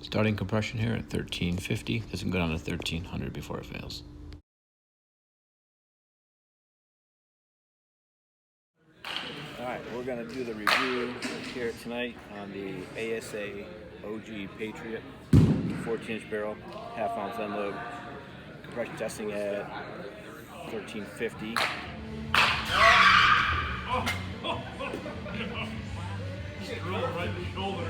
Starting compression here at 1350. This can go down to 1300 before it fails. Alright, we're going to do the review here tonight on the ASA OG Patriot 14-inch barrel, half-ounce unload. Compression testing at 1350. Drilled right in the shoulder.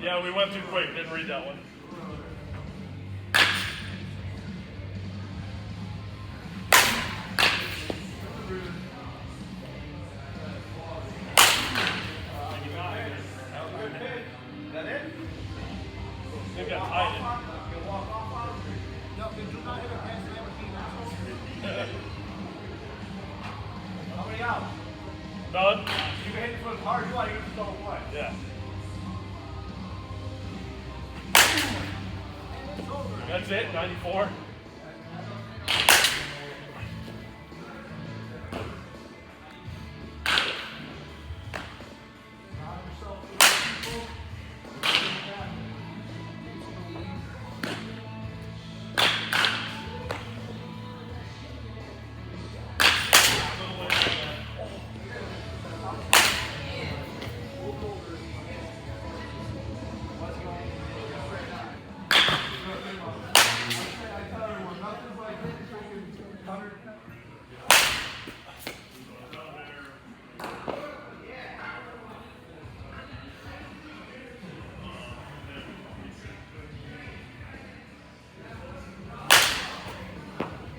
Yeah, we went too quick. Didn't read that one. Is that it? Maybe I tied it. No, did you not hit a pass to the How many out? None. You can hit it as hard as you want, you can just double play. Yeah. That's it, 94.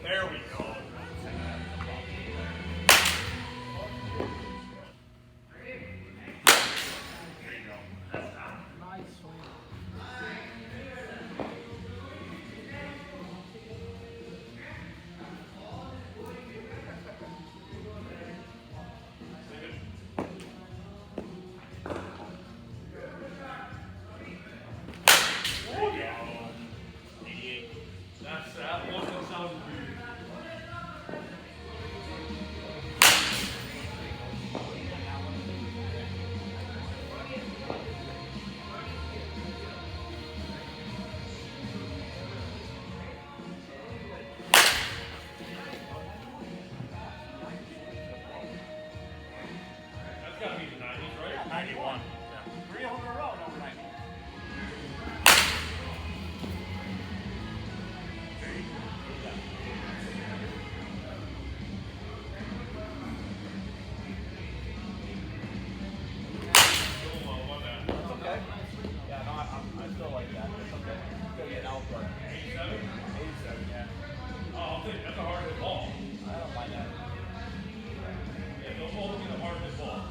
There we go. That look and sound weird. That's gotta be the 90s, right? 91. Yeah. 3 over a row, over 90. I still like that. It's okay. Still getting out for 87? 87, yeah. Oh, I'll take that's a hard hit ball. I don't mind that. Yeah, don't hold me the hard hit ball.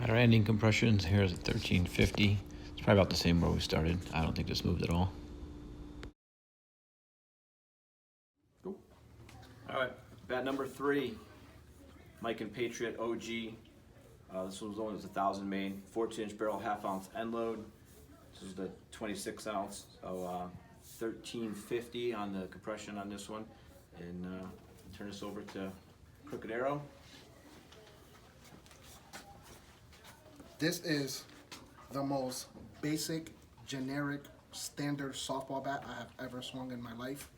Alright, our ending compressions here is at 1350. It's probably about the same where we started. I don't think this moved at all. Cool. Alright, bat number 3. Miken Patriot OG. This one was only 1,000 main, 14-inch barrel, half-ounce end load. This is the 26 ounce, so 1350 on the compression on this one. And turn this over to Crooked Arrow. This is the most basic, generic, standard softball bat I have ever swung in my life.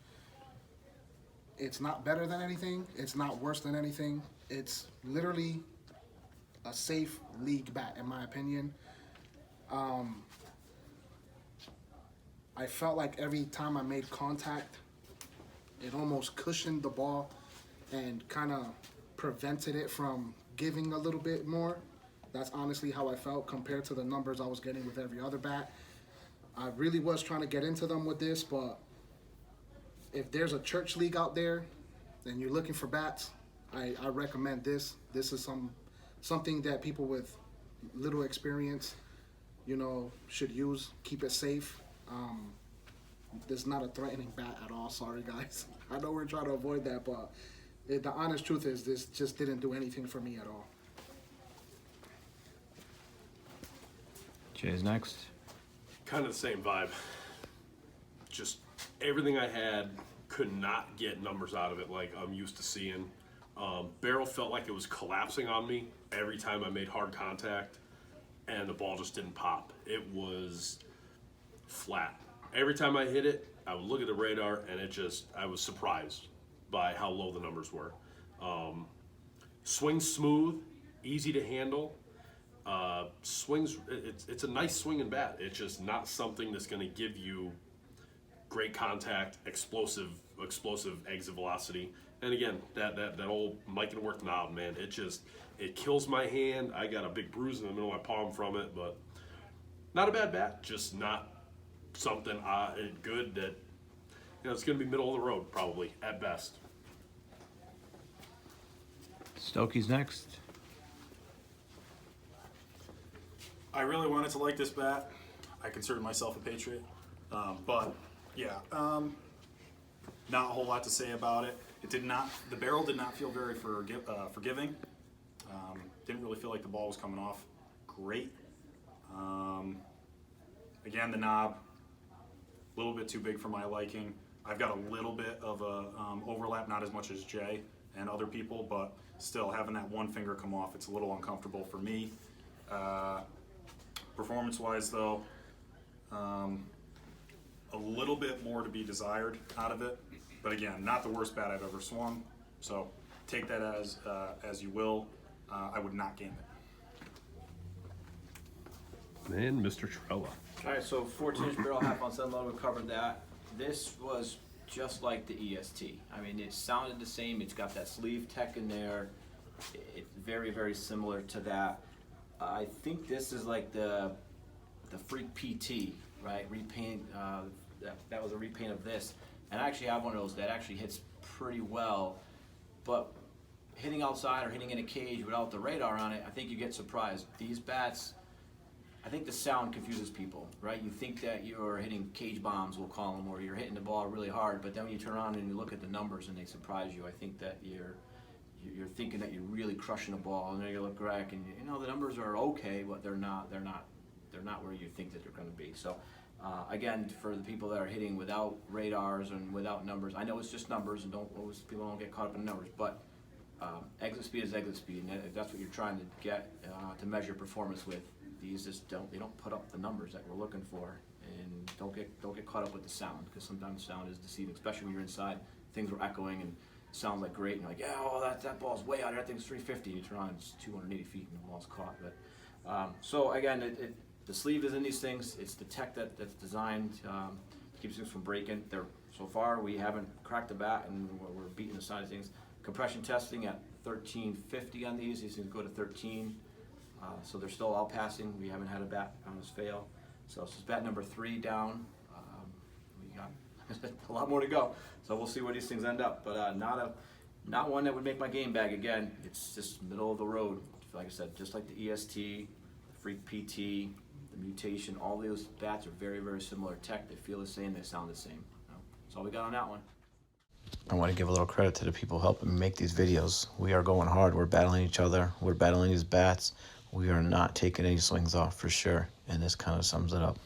It's not better than anything. It's not worse than anything. It's literally a safe league bat, in my opinion. I felt like every time I made contact, it almost cushioned the ball and kind of prevented it from giving a little bit more. That's honestly how I felt compared to the numbers I was getting with every other bat. I really was trying to get into them with this, but if there's a church league out there and you're looking for bats, I recommend this. This is something that people with little experience, should use. Keep it safe. This is not a threatening bat at all. Sorry, guys. I know we're trying to avoid that, but the honest truth is this just didn't do anything for me at all. Jay's next. Kind of the same vibe. Just everything I had, could not get numbers out of it like I'm used to seeing. Barrel felt like it was collapsing on me every time I made hard contact, and the ball just didn't pop. It was flat. Every time I hit it, I would look at the radar, and I was surprised by how low the numbers were. Swings smooth, easy to handle. Swings, it's a nice swinging bat. It's just not something that's going to give you great contact, explosive exit velocity. And again, that old Miken work knob, man, it kills my hand. I got a big bruise in the middle of my palm from it, but not a bad bat, just not something good that, it's going to be middle of the road probably at best. Stokey's next. I really wanted to like this bat. I consider myself a Patriot, but yeah, not a whole lot to say about it. The barrel did not feel very forgiving. Didn't really feel like the ball was coming off great. Again, the knob, a little bit too big for my liking. I've got a little bit of a overlap, not as much as Jay and other people, but still having that one finger come off, it's a little uncomfortable for me. Performance-wise, though, a little bit more to be desired out of it. But again, not the worst bat I've ever swung. So take that as you will. I would not game it. And Mr. Trella. Alright, so 14-inch barrel, half-ounce end load, we covered that. This was just like the EST. I mean, it sounded the same. It's got that sleeve tech in there. It's very, very similar to that. I think this is like the Freak PT, right? Repaint. That was a repaint of this, and I actually have one of those that actually hits pretty well. But hitting outside or hitting in a cage without the radar on it, I think you get surprised. These bats, I think the sound confuses people, right? You think that you're hitting cage bombs, we'll call them, or you're hitting the ball really hard, but then when you turn around and you look at the numbers and they surprise you, I think that you're thinking that you're really crushing a ball, and then you look back and the numbers are okay, but they're not where you think that they're going to be. So again, for the people that are hitting without radars and without numbers, I know it's just numbers, and people don't get caught up in numbers, but exit speed is exit speed, and if that's what you're trying to get to measure performance with, these just don't put up the numbers that we're looking for, and don't get caught up with the sound, because sometimes sound is deceiving, especially when you're inside. Things are echoing and sounds like great, and you're like, yeah, oh, that ball's way out there, that thing's 350, and you turn on, it's 280 feet, and the ball's caught. But so again, the sleeve is in these things. It's the tech that's designed keeps things from breaking. So far, we haven't cracked the bat, and we're beating the side of things. Compression testing at 1350 on these. These things go to 13, so they're still all passing. We haven't had a bat on us fail. So this is bat number 3 down. We got a lot more to go. So we'll see where these things end up. But not one that would make my game bag again. It's just middle of the road. like I said, just like the EST, the Freak PT, the Mutation, all those bats are very, very similar tech. They feel the same, they sound the same. That's all we got on that one. I want to give a little credit to the people helping me make these videos. We are going hard. We're battling each other. We're battling these bats. We are not taking any swings off for sure, and this kind of sums it up.